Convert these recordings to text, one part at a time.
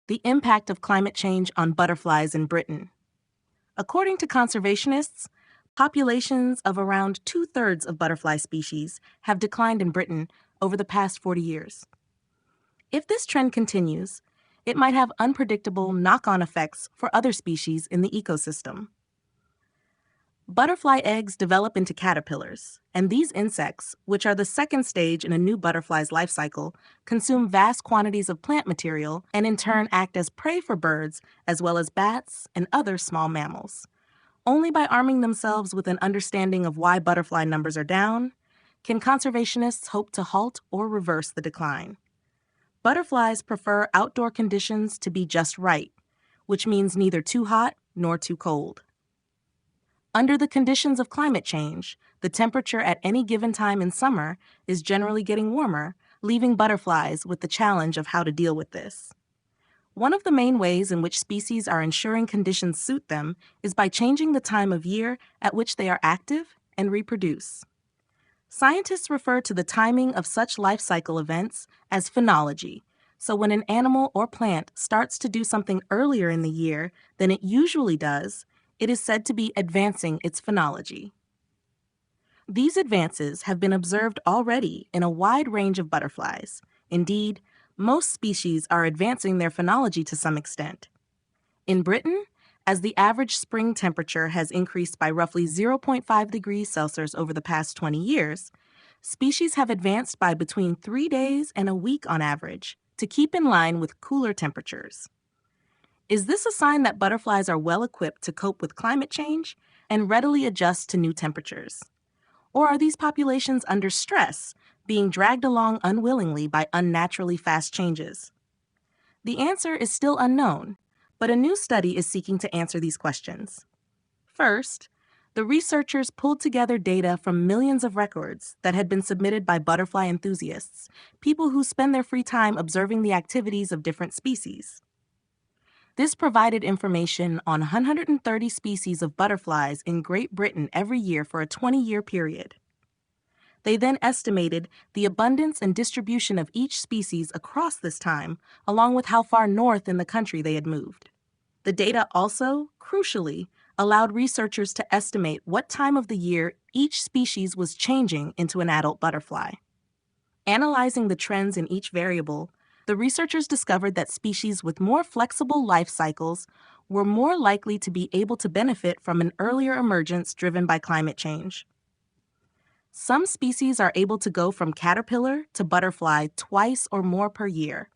The impact of climate change on butterflies in Britain. According to conservationists, populations of around 2/3 of butterfly species have declined in Britain over the past 40 years. If this trend continues, it might have unpredictable knock-on effects for other species in the ecosystem. Butterfly eggs develop into caterpillars, and these insects, which are the second stage in a new butterfly's life cycle, consume vast quantities of plant material and in turn act as prey for birds as well as bats and other small mammals. Only by arming themselves with an understanding of why butterfly numbers are down can conservationists hope to halt or reverse the decline. Butterflies prefer outdoor conditions to be just right, which means neither too hot nor too cold. Under the conditions of climate change, the temperature at any given time in summer is generally getting warmer, leaving butterflies with the challenge of how to deal with this. One of the main ways in which species are ensuring conditions suit them is by changing the time of year at which they are active and reproduce. Scientists refer to the timing of such life cycle events as phenology. So when an animal or plant starts to do something earlier in the year than it usually does, it is said to be advancing its phenology. These advances have been observed already in a wide range of butterflies. Indeed, most species are advancing their phenology to some extent. In Britain, as the average spring temperature has increased by roughly 0.5 degrees Celsius over the past 20 years, species have advanced by between 3 days and a week on average to keep in line with cooler temperatures. Is this a sign that butterflies are well equipped to cope with climate change and readily adjust to new temperatures? Or are these populations under stress, being dragged along unwillingly by unnaturally fast changes? The answer is still unknown, but a new study is seeking to answer these questions. First, the researchers pulled together data from millions of records that had been submitted by butterfly enthusiasts, people who spend their free time observing the activities of different species. This provided information on 130 species of butterflies in Great Britain every year for a 20-year period. They then estimated the abundance and distribution of each species across this time, along with how far north in the country they had moved. The data also, crucially, allowed researchers to estimate what time of the year each species was changing into an adult butterfly. Analyzing the trends in each variable, the researchers discovered that species with more flexible life cycles were more likely to be able to benefit from an earlier emergence driven by climate change. Some species are able to go from caterpillar to butterfly twice or more per year,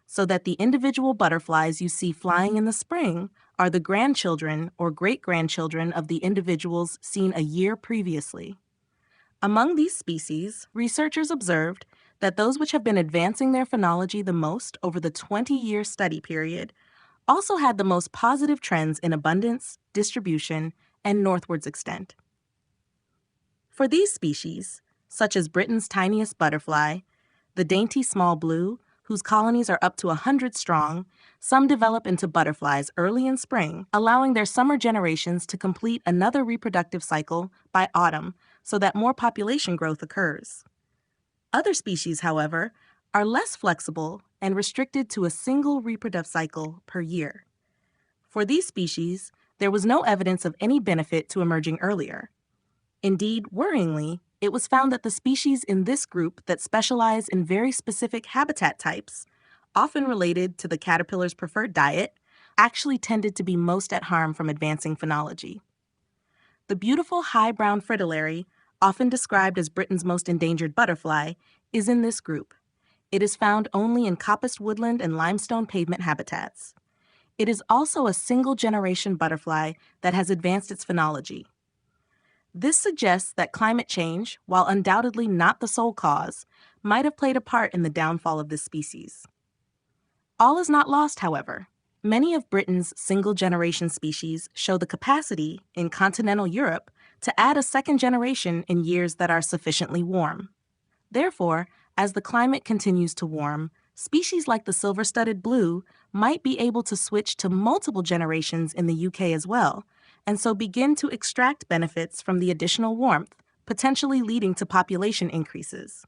so that the individual butterflies you see flying in the spring are the grandchildren or great-grandchildren of the individuals seen a year previously. Among these species, researchers observed that those which have been advancing their phenology the most over the 20-year study period also had the most positive trends in abundance, distribution, and northwards extent. For these species, such as Britain's tiniest butterfly, the dainty small blue, whose colonies are up to 100 strong, some develop into butterflies early in spring, allowing their summer generations to complete another reproductive cycle by autumn so that more population growth occurs. Other species, however, are less flexible and restricted to a single reproductive cycle per year. For these species, there was no evidence of any benefit to emerging earlier. Indeed, worryingly, it was found that the species in this group that specialize in very specific habitat types, often related to the caterpillar's preferred diet, actually tended to be most at harm from advancing phenology. The beautiful high brown fritillary, often described as Britain's most endangered butterfly, is in this group. It is found only in coppiced woodland and limestone pavement habitats. It is also a single-generation butterfly that has advanced its phenology. This suggests that climate change, while undoubtedly not the sole cause, might have played a part in the downfall of this species. All is not lost, however. Many of Britain's single-generation species show the capacity, in continental Europe, to add a second generation in years that are sufficiently warm. Therefore, as the climate continues to warm, species like the silver-studded blue might be able to switch to multiple generations in the UK as well, and so begin to extract benefits from the additional warmth, potentially leading to population increases.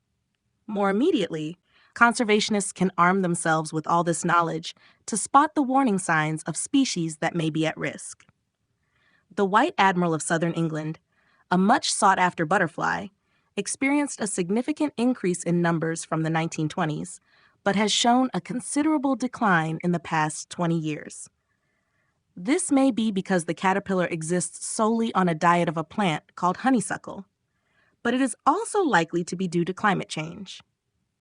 More immediately, conservationists can arm themselves with all this knowledge to spot the warning signs of species that may be at risk. The white admiral of southern England, a much sought-after butterfly, experienced a significant increase in numbers from the 1920s, but has shown a considerable decline in the past 20 years. This may be because the caterpillar exists solely on a diet of a plant called honeysuckle, but it is also likely to be due to climate change.